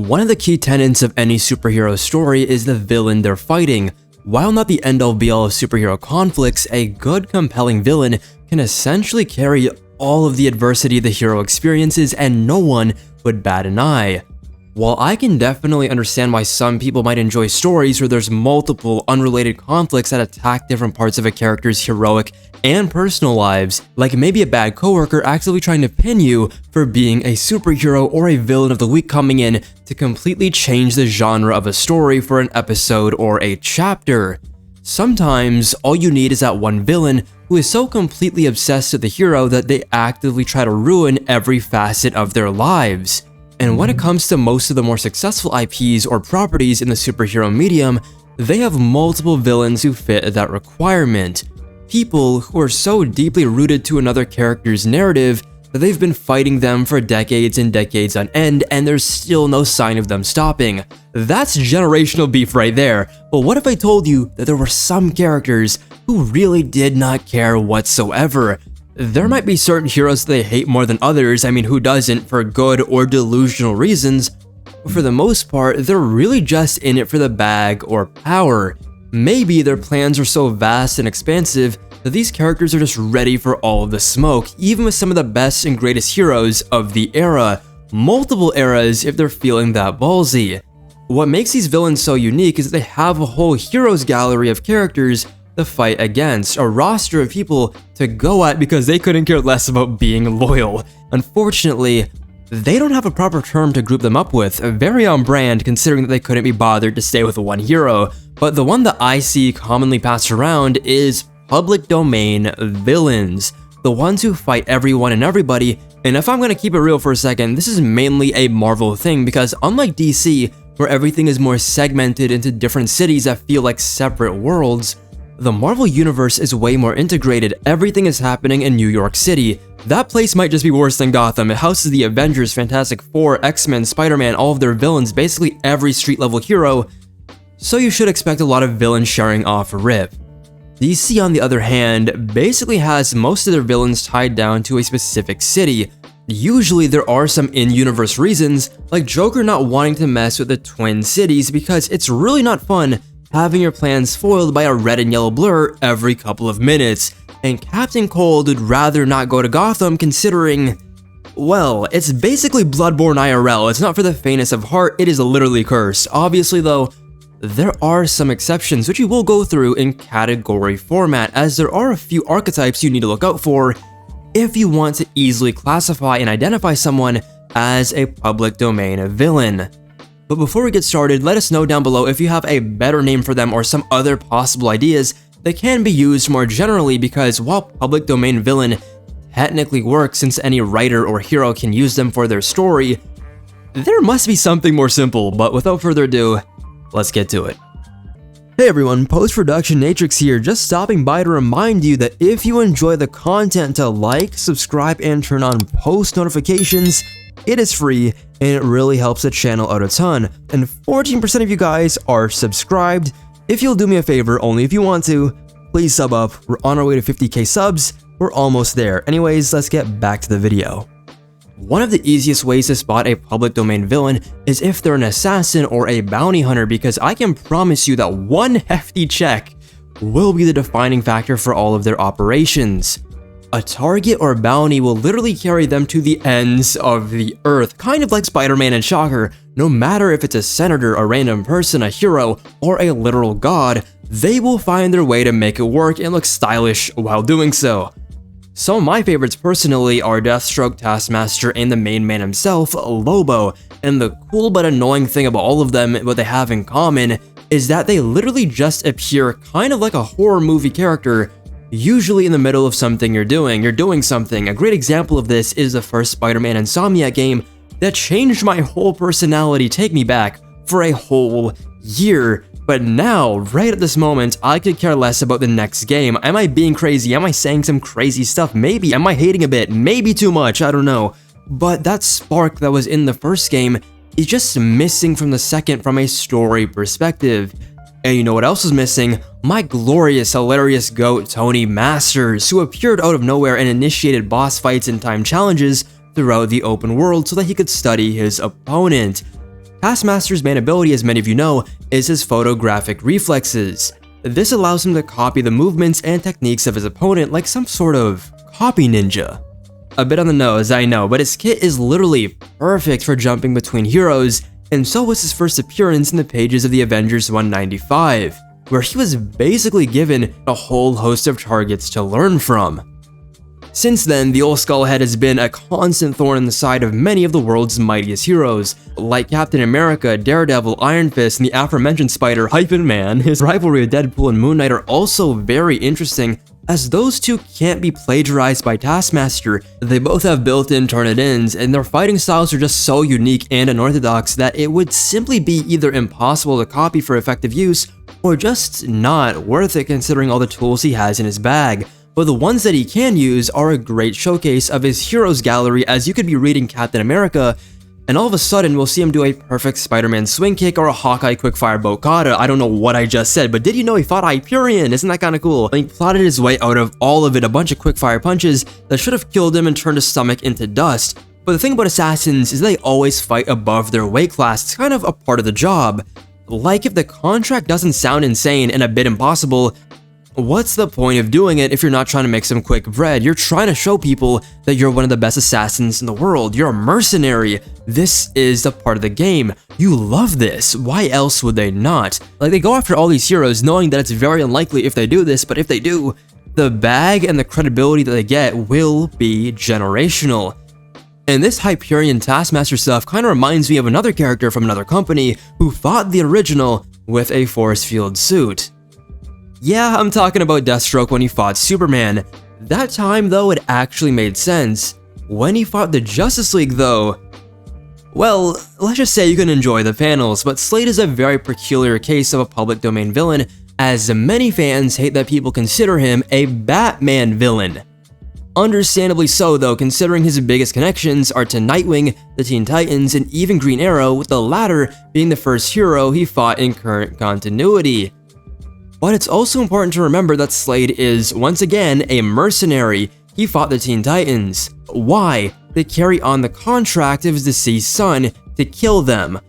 One of the key tenets of any superhero story is the villain they're fighting. While not the end-all be-all of superhero conflicts, a good, compelling villain can essentially carry all of the adversity the hero experiences and no one would bat an eye. While I can definitely understand why some people might enjoy stories where there's multiple unrelated conflicts that attack different parts of a character's heroic and personal lives, like maybe a bad coworker actively trying to pin you for being a superhero or a villain of the week coming in to completely change the genre of a story for an episode or a chapter. Sometimes, all you need is that one villain who is so completely obsessed with the hero that they actively try to ruin every facet of their lives. And when it comes to most of the more successful IPs or properties in the superhero medium, they have multiple villains who fit that requirement. People who are so deeply rooted to another character's narrative that they've been fighting them for decades and decades on end, and there's still no sign of them stopping. That's generational beef right there. But what if I told you that there were some characters who really did not care whatsoever? There might be certain heroes they hate more than others, I mean who doesn't, for good or delusional reasons, but for the most part, they're really just in it for the bag or power. Maybe their plans are so vast and expansive that these characters are just ready for all of the smoke, even with some of the best and greatest heroes of the era. Multiple eras if they're feeling that ballsy. What makes these villains so unique is that they have a whole heroes gallery of characters to fight against, a roster of people to go at because they couldn't care less about being loyal. Unfortunately, they don't have a proper term to group them up with, very on brand considering that they couldn't be bothered to stay with one hero, but the one that I see commonly passed around is public domain villains, the ones who fight everyone and everybody. And if I'm gonna keep it real for a second, this is mainly a Marvel thing because unlike DC, where everything is more segmented into different cities that feel like separate worlds, the Marvel Universe is way more integrated. Everything is happening in New York City. That place might just be worse than Gotham. It houses the Avengers, Fantastic Four, X-Men, Spider-Man, all of their villains, basically every street-level hero, so you should expect a lot of villains sharing off rip. DC, on the other hand, basically has most of their villains tied down to a specific city. Usually there are some in-universe reasons, like Joker not wanting to mess with the Twin Cities because it's really not fun having your plans foiled by a red and yellow blur every couple of minutes, and Captain Cold would rather not go to Gotham considering, well, it's basically Bloodborne IRL. It's not for the faintest of heart, it is literally cursed. Obviously though, there are some exceptions which you will go through in category format, as there are a few archetypes you need to look out for if you want to easily classify and identify someone as a public domain villain. But before we get started, let us know down below if you have a better name for them or some other possible ideas that can be used more generally, because while public domain villain technically works since any writer or hero can use them for their story, there must be something more simple. But without further ado, let's get to it. Hey everyone, post-production Natrix here, just stopping by to remind you that if you enjoy the content, to like, subscribe, and turn on post notifications. It is free, and it really helps the channel out a ton, and 14% of you guys are subscribed. If you'll do me a favor, only if you want to, please sub up. We're on our way to 50k subs, we're almost there. Anyways, let's get back to the video. One of the easiest ways to spot a public domain villain is if they're an assassin or a bounty hunter, because I can promise you that one hefty check will be the defining factor for all of their operations. A target or bounty will literally carry them to the ends of the earth, kind of like Spider-Man and Shocker. No matter if it's a senator, a random person, a hero, or a literal god, they will find their way to make it work and look stylish while doing so. Some of my favorites personally are Deathstroke, Taskmaster, and the main man himself, Lobo. And the cool but annoying thing about all of them, what they have in common, is that they literally just appear kind of like a horror movie character, usually in the middle of something you're doing something. A great example of this is the first Spider-Man Insomniac game that changed my whole personality, take me back, for a whole year. But now, right at this moment, I could care less about the next game. Am I being crazy? Am I saying some crazy stuff? Maybe. Am I hating a bit? Maybe too much, I don't know. But that spark that was in the first game is just missing from the second from a story perspective. And you know what else was missing? My glorious, hilarious goat, Tony Masters, who appeared out of nowhere and initiated boss fights and time challenges throughout the open world so that he could study his opponent. Taskmaster's main ability, as many of you know, is his photographic reflexes. This allows him to copy the movements and techniques of his opponent like some sort of copy ninja. A bit on the nose, I know, but his kit is literally perfect for jumping between heroes, and so was his first appearance in the pages of the Avengers 195, where he was basically given a whole host of targets to learn from. Since then, the old Skullhead has been a constant thorn in the side of many of the world's mightiest heroes, like Captain America, Daredevil, Iron Fist, and the aforementioned Spider-Man. His rivalry with Deadpool and Moon Knight are also very interesting, as those two can't be plagiarized by Taskmaster. They both have built-in Turnitin, and their fighting styles are just so unique and unorthodox that it would simply be either impossible to copy for effective use, or just not worth it considering all the tools he has in his bag. But the ones that he can use are a great showcase of his heroes gallery, as you could be reading Captain America, and all of a sudden we'll see him do a perfect Spider-Man swing kick or a Hawkeye quickfire bokata. I don't know what I just said, but did you know he fought Hyperion? Isn't that kinda cool? And he plotted his way out of all of it, a bunch of quickfire punches that should have killed him and turned his stomach into dust. But the thing about assassins is they always fight above their weight class. It's kind of a part of the job. Like, if the contract doesn't sound insane and a bit impossible, what's the point of doing it if you're not trying to make some quick bread? You're trying to show people that you're one of the best assassins in the world. You're a mercenary. This is the part of the game. You love this. Why else would they not? Like, they go after all these heroes knowing that it's very unlikely if they do this, but if they do, the bag and the credibility that they get will be generational. And this Hyperion Taskmaster stuff kind of reminds me of another character from another company who fought the original with a force field suit. Yeah, I'm talking about Deathstroke when he fought Superman. That time, though, it actually made sense. When he fought the Justice League, though, well, let's just say you can enjoy the panels, but Slade is a very peculiar case of a public domain villain, as many fans hate that people consider him a Batman villain. Understandably so, though, considering his biggest connections are to Nightwing, the Teen Titans, and even Green Arrow, with the latter being the first hero he fought in current continuity. But it's also important to remember that Slade is, once again, a mercenary. He fought the Teen Titans. Why? To carry on the contract of his deceased son to kill them.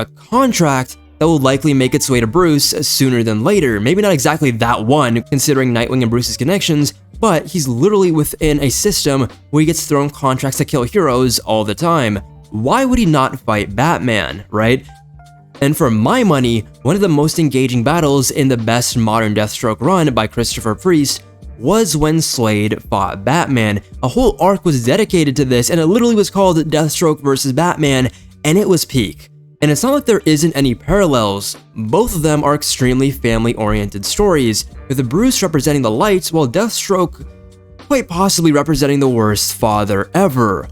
A contract that will likely make its way to Bruce sooner than later. Maybe not exactly that one, considering Nightwing and Bruce's connections, but he's literally within a system where he gets thrown contracts to kill heroes all the time. Why would he not fight Batman, right? And for my money, one of the most engaging battles in the best modern Deathstroke run by Christopher Priest was when Slade fought Batman. A whole arc was dedicated to this, and it literally was called Deathstroke vs. Batman, and it was peak. And it's not like there isn't any parallels. Both of them are extremely family-oriented stories, with Bruce representing the light, while Deathstroke quite possibly representing the worst father ever.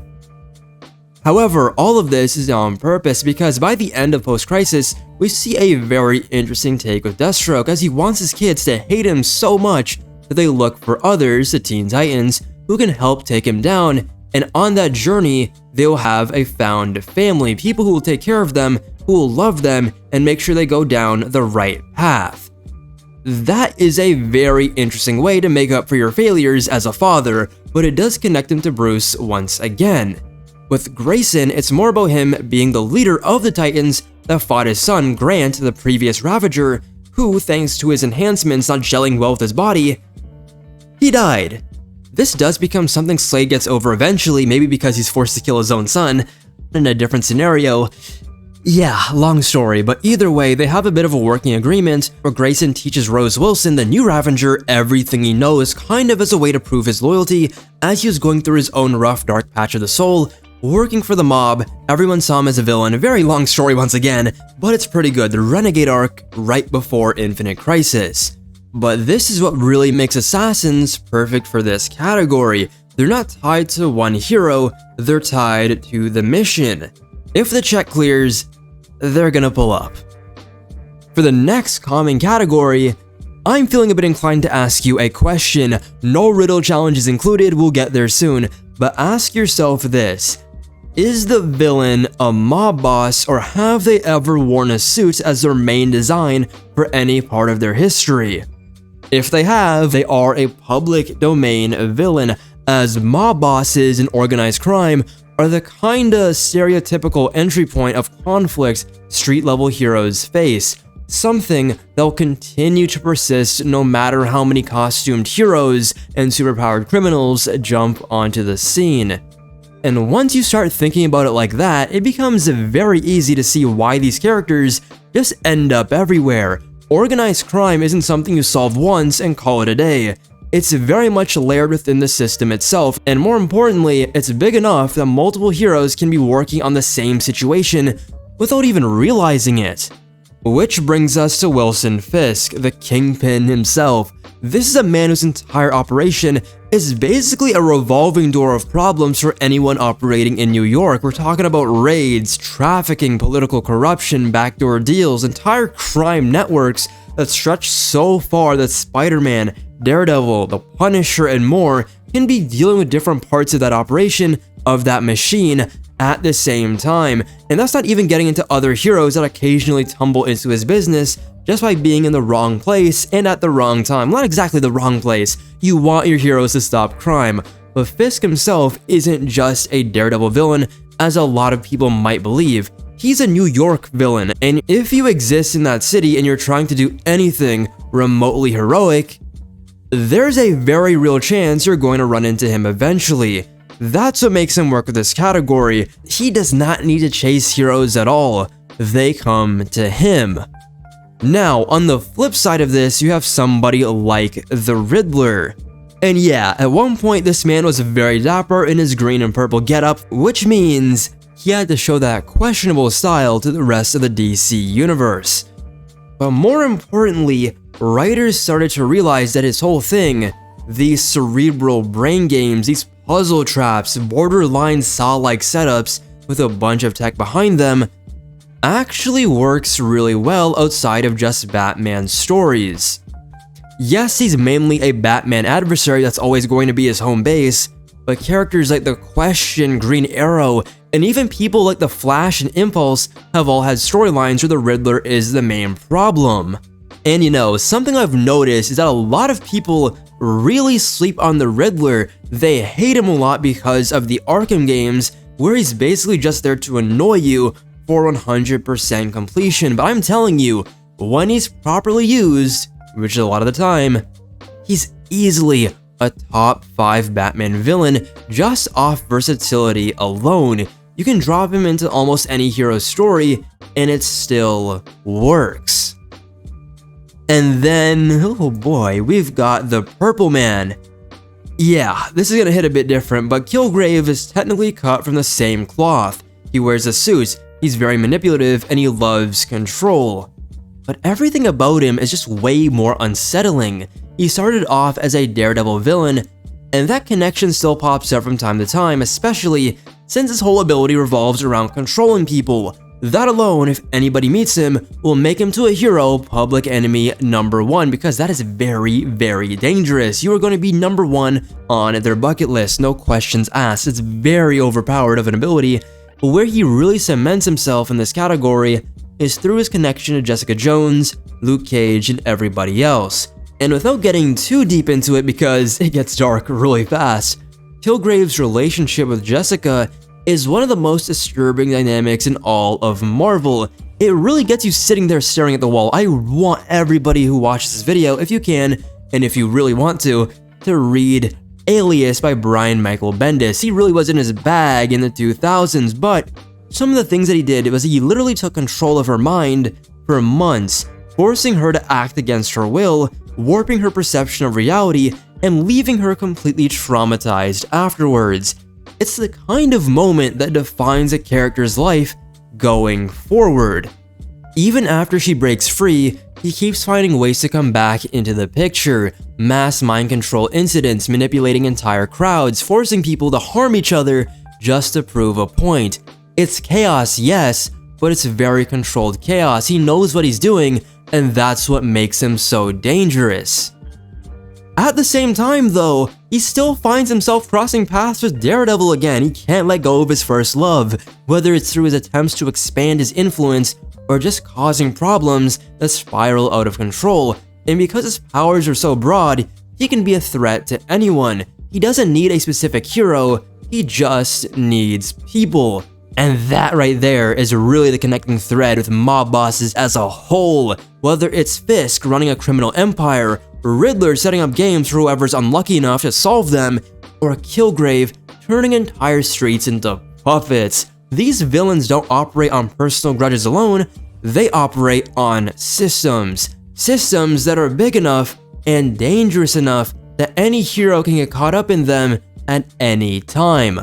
However, all of this is on purpose because by the end of Post-Crisis, we see a very interesting take with Deathstroke, as he wants his kids to hate him so much that they look for others, the Teen Titans, who can help take him down, and on that journey, they'll have a found family, people who will take care of them, who will love them, and make sure they go down the right path. That is a very interesting way to make up for your failures as a father, but it does connect him to Bruce once again. With Grayson, it's more about him being the leader of the Titans that fought his son, Grant, the previous Ravager, who, thanks to his enhancements not gelling well with his body, he died. This does become something Slade gets over eventually, maybe because he's forced to kill his own son, in a different scenario. Yeah, long story, but either way, they have a bit of a working agreement where Grayson teaches Rose Wilson, the new Ravager, everything he knows, kind of as a way to prove his loyalty, as he was going through his own rough, dark patch of the soul, working for the mob. Everyone saw him as a villain. A very long story once again, but it's pretty good. The Renegade arc right before Infinite Crisis. But this is what really makes Assassins perfect for this category. They're not tied to one hero, they're tied to the mission. If the check clears, they're gonna pull up. For the next common category, I'm feeling a bit inclined to ask you a question. No riddle challenges included, we'll get there soon, but ask yourself this. Is the villain a mob boss, or have they ever worn a suit as their main design for any part of their history? If they have, they are a public domain villain, as mob bosses in organized crime are the kinda stereotypical entry point of conflict street-level heroes face, something that'll continue to persist no matter how many costumed heroes and superpowered criminals jump onto the scene. And once you start thinking about it like that, it becomes very easy to see why these characters just end up everywhere. Organized crime isn't something you solve once and call it a day. It's very much layered within the system itself, and more importantly, it's big enough that multiple heroes can be working on the same situation without even realizing it. Which brings us to Wilson Fisk, the Kingpin himself. This is a man whose entire operation is basically a revolving door of problems for anyone operating in New York. We're talking about raids, trafficking, political corruption, backdoor deals, entire crime networks that stretch so far that Spider-Man, Daredevil, the Punisher, and more can be dealing with different parts of that operation of that machine at the same time. And that's not even getting into other heroes that occasionally tumble into his business just by being in the wrong place and at the wrong time. Not exactly the wrong place. You want your heroes to stop crime. But Fisk himself isn't just a Daredevil villain, as a lot of people might believe. He's a New York villain, and if you exist in that city and you're trying to do anything remotely heroic, there's a very real chance you're going to run into him eventually. That's what makes him work with this category. He does not need to chase heroes at all. They come to him. Now, on the flip side of this, you have somebody like the Riddler. And yeah, at one point this man was very dapper in his green and purple getup, which means he had to show that questionable style to the rest of the DC universe. But more importantly, writers started to realize that his whole thing, these cerebral brain games, these puzzle traps, borderline Saw-like setups with a bunch of tech behind them, actually works really well outside of just Batman stories. Yes, he's mainly a Batman adversary that's always going to be his home base, but characters like the Question, Green Arrow, and even people like the Flash and Impulse have all had storylines where the Riddler is the main problem. And you know, something I've noticed is that a lot of people really sleep on the Riddler. They hate him a lot because of the Arkham games, where he's basically just there to annoy you for 100% completion. But I'm telling you, when he's properly used, which is a lot of the time, he's easily a top 5 Batman villain just off versatility alone. You can drop him into almost any hero's story and it still works. And then, oh boy, we've got the Purple Man. Yeah, this is gonna hit a bit different, but Kilgrave is technically cut from the same cloth. He wears a suit, he's very manipulative, and he loves control. But everything about him is just way more unsettling. He started off as a Daredevil villain, and that connection still pops up from time to time, especially since his whole ability revolves around controlling people. That alone, if anybody meets him, will make him to a hero public enemy #1, because that is very, very dangerous. You are going to be #1 on their bucket list, no questions asked. It's very overpowered of an ability, but where he really cements himself in this category is through his connection to Jessica Jones, Luke Cage, and everybody else. And without getting too deep into it because it gets dark really fast, Kilgrave's relationship with Jessica is one of the most disturbing dynamics in all of Marvel. It really gets you sitting there staring at the wall. I want everybody who watches this video, if you can, and if you really want to read Alias by Brian Michael Bendis. He really was in his bag in the 2000s, but some of the things that he did was he literally took control of her mind for months, forcing her to act against her will, warping her perception of reality, and leaving her completely traumatized afterwards. It's the kind of moment that defines a character's life going forward. Even after she breaks free, he keeps finding ways to come back into the picture. Mass mind control incidents, manipulating entire crowds, forcing people to harm each other just to prove a point. It's chaos, yes, but it's very controlled chaos. He knows what he's doing, and that's what makes him so dangerous. At the same time though, he still finds himself crossing paths with Daredevil again. He can't let go of his first love, whether it's through his attempts to expand his influence or just causing problems that spiral out of control. And because his powers are so broad, he can be a threat to anyone. He doesn't need a specific hero, he he just needs people. And that right there is really the connecting thread with mob bosses as a whole. Whether it's Fisk running a criminal empire, Riddler setting up games for whoever's unlucky enough to solve them, or Killgrave turning entire streets into puppets. These villains don't operate on personal grudges alone, they operate on systems. Systems that are big enough and dangerous enough that any hero can get caught up in them at any time.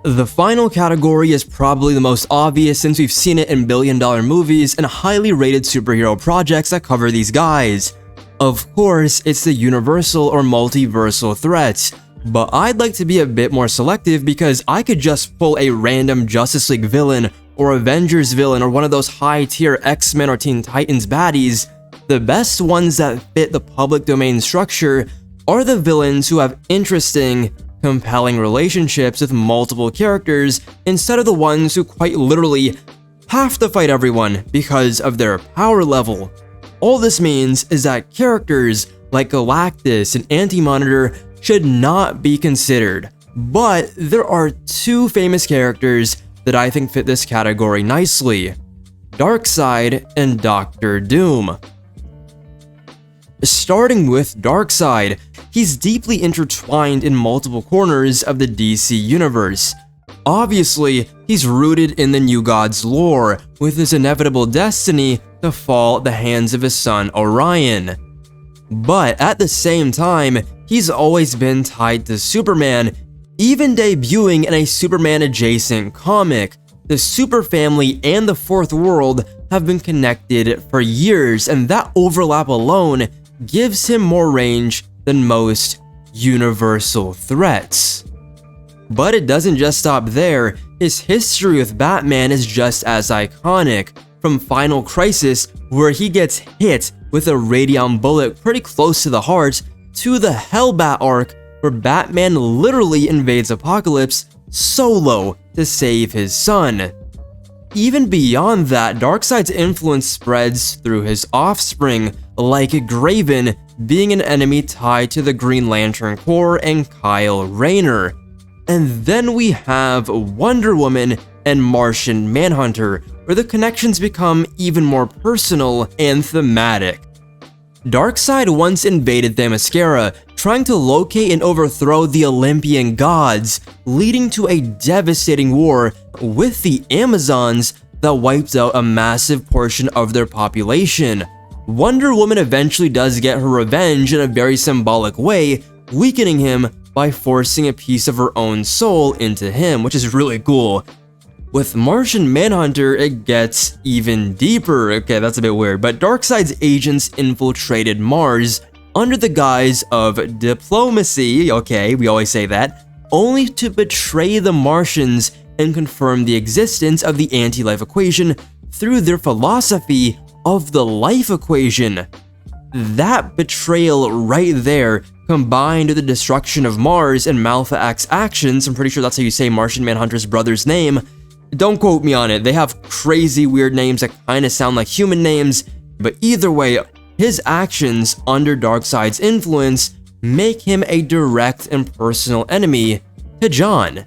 The final category is probably the most obvious since we've seen it in billion-dollar movies and highly rated superhero projects that cover these guys. Of course, it's the universal or multiversal threats, but I'd like to be a bit more selective because I could just pull a random Justice League villain or Avengers villain or one of those high-tier X-Men or Teen Titans baddies. The best ones that fit the public domain structure are the villains who have interesting, compelling relationships with multiple characters instead of the ones who quite literally have to fight everyone because of their power level. All this means is that characters like Galactus and Anti-Monitor should not be considered, but there are two famous characters that I think fit this category nicely: Darkseid and Dr. Doom. Starting with Darkseid, he's deeply intertwined in multiple corners of the DC universe. Obviously, he's rooted in the New Gods lore, with his inevitable destiny to fall at the hands of his son Orion. But at the same time, he's always been tied to Superman, even debuting in a Superman-adjacent comic. The Super Family and the Fourth World have been connected for years, and that overlap alone gives him more range than most universal threats. But it doesn't just stop there. His history with Batman is just as iconic, from Final Crisis, where he gets hit with a radium bullet pretty close to the heart, to the Hellbat arc, where Batman literally invades Apokolips solo to save his son. Even beyond that, Darkseid's influence spreads through his offspring, like Graven being an enemy tied to the Green Lantern Corps and Kyle Rayner. And then we have Wonder Woman and Martian Manhunter, where the connections become even more personal and thematic. Darkseid once invaded Themyscira, trying to locate and overthrow the Olympian gods, leading to a devastating war with the Amazons that wiped out a massive portion of their population. Wonder Woman eventually does get her revenge in a very symbolic way, weakening him by forcing a piece of her own soul into him, which is really cool. With Martian Manhunter, it gets even deeper. Okay, that's a bit weird, but Darkseid's agents infiltrated Mars under the guise of diplomacy, okay, we always say that, only to betray the Martians and confirm the existence of the anti-life equation through their philosophy of the life equation. That betrayal right there, combined with the destruction of Mars and Malfa X's actions, I'm pretty sure that's how you say Martian Manhunter's brother's name. Don't quote me on it, they have crazy weird names that kinda sound like human names, but either way, his actions under Darkseid's influence make him a direct and personal enemy to John.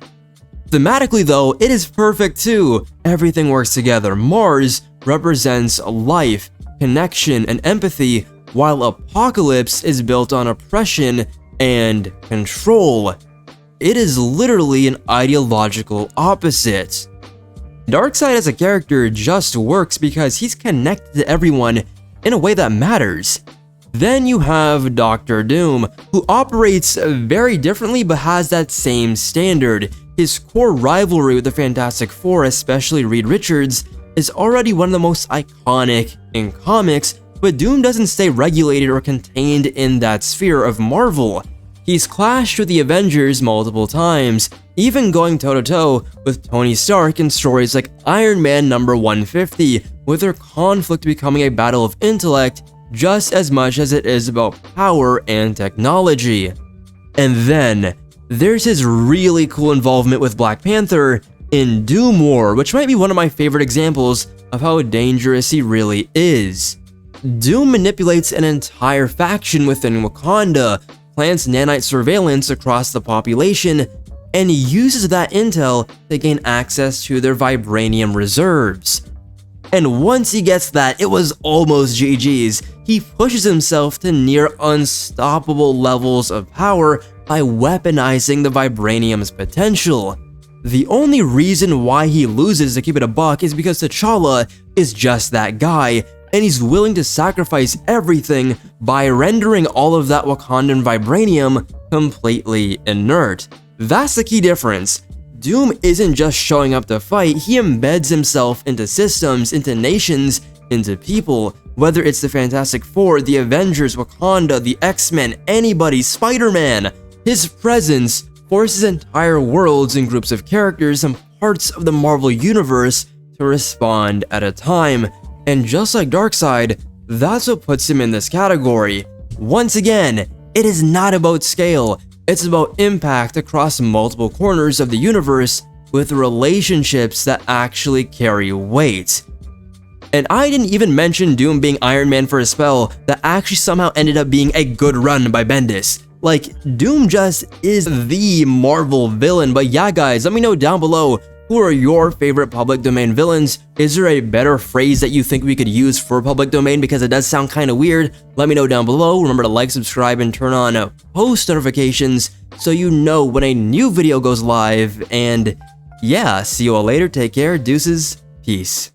Thematically though, it is perfect too. Everything works together. Mars represents life, connection, and empathy, while Apokolips is built on oppression and control. It is literally an ideological opposite. Darkseid as a character just works because he's connected to everyone in a way that matters. Then you have Dr. Doom, who operates very differently but has that same standard. His core rivalry with the Fantastic Four, especially Reed Richards, is already one of the most iconic in comics, but Doom doesn't stay regulated or contained in that sphere of Marvel. He's clashed with the Avengers multiple times, even going toe-to-toe with Tony Stark in stories like Iron Man number 150, with their conflict becoming a battle of intellect just as much as it is about power and technology. And then, there's his really cool involvement with Black Panther in Doom War, which might be one of my favorite examples of how dangerous he really is. Doom manipulates an entire faction within Wakanda, plants nanite surveillance across the population, and uses that intel to gain access to their vibranium reserves. And once he gets that, it was almost GG's. He pushes himself to near unstoppable levels of power by weaponizing the vibranium's potential. The only reason why he loses, to keep it a buck, is because T'Challa is just that guy, and he's willing to sacrifice everything by rendering all of that Wakandan vibranium completely inert. That's the key difference. Doom isn't just showing up to fight, he embeds himself into systems, into nations, into people. Whether it's the Fantastic Four, the Avengers, Wakanda, the X-Men, anybody, Spider-Man. His presence forces entire worlds and groups of characters and parts of the Marvel Universe to respond at a time. And just like Darkseid, that's what puts him in this category. Once again, it is not about scale. It's about impact across multiple corners of the universe with relationships that actually carry weight. And I didn't even mention Doom being Iron Man for a spell that actually somehow ended up being a good run by Bendis. Like, Doom just is the Marvel villain. But yeah guys, let me know down below, who are your favorite public domain villains? Is there a better phrase that you think we could use for public domain, because it does sound kind of weird? Let me know down below. Remember to like, subscribe, and turn on post notifications so you know when a new video goes live. And yeah, see you all later. Take care. Deuces. Peace.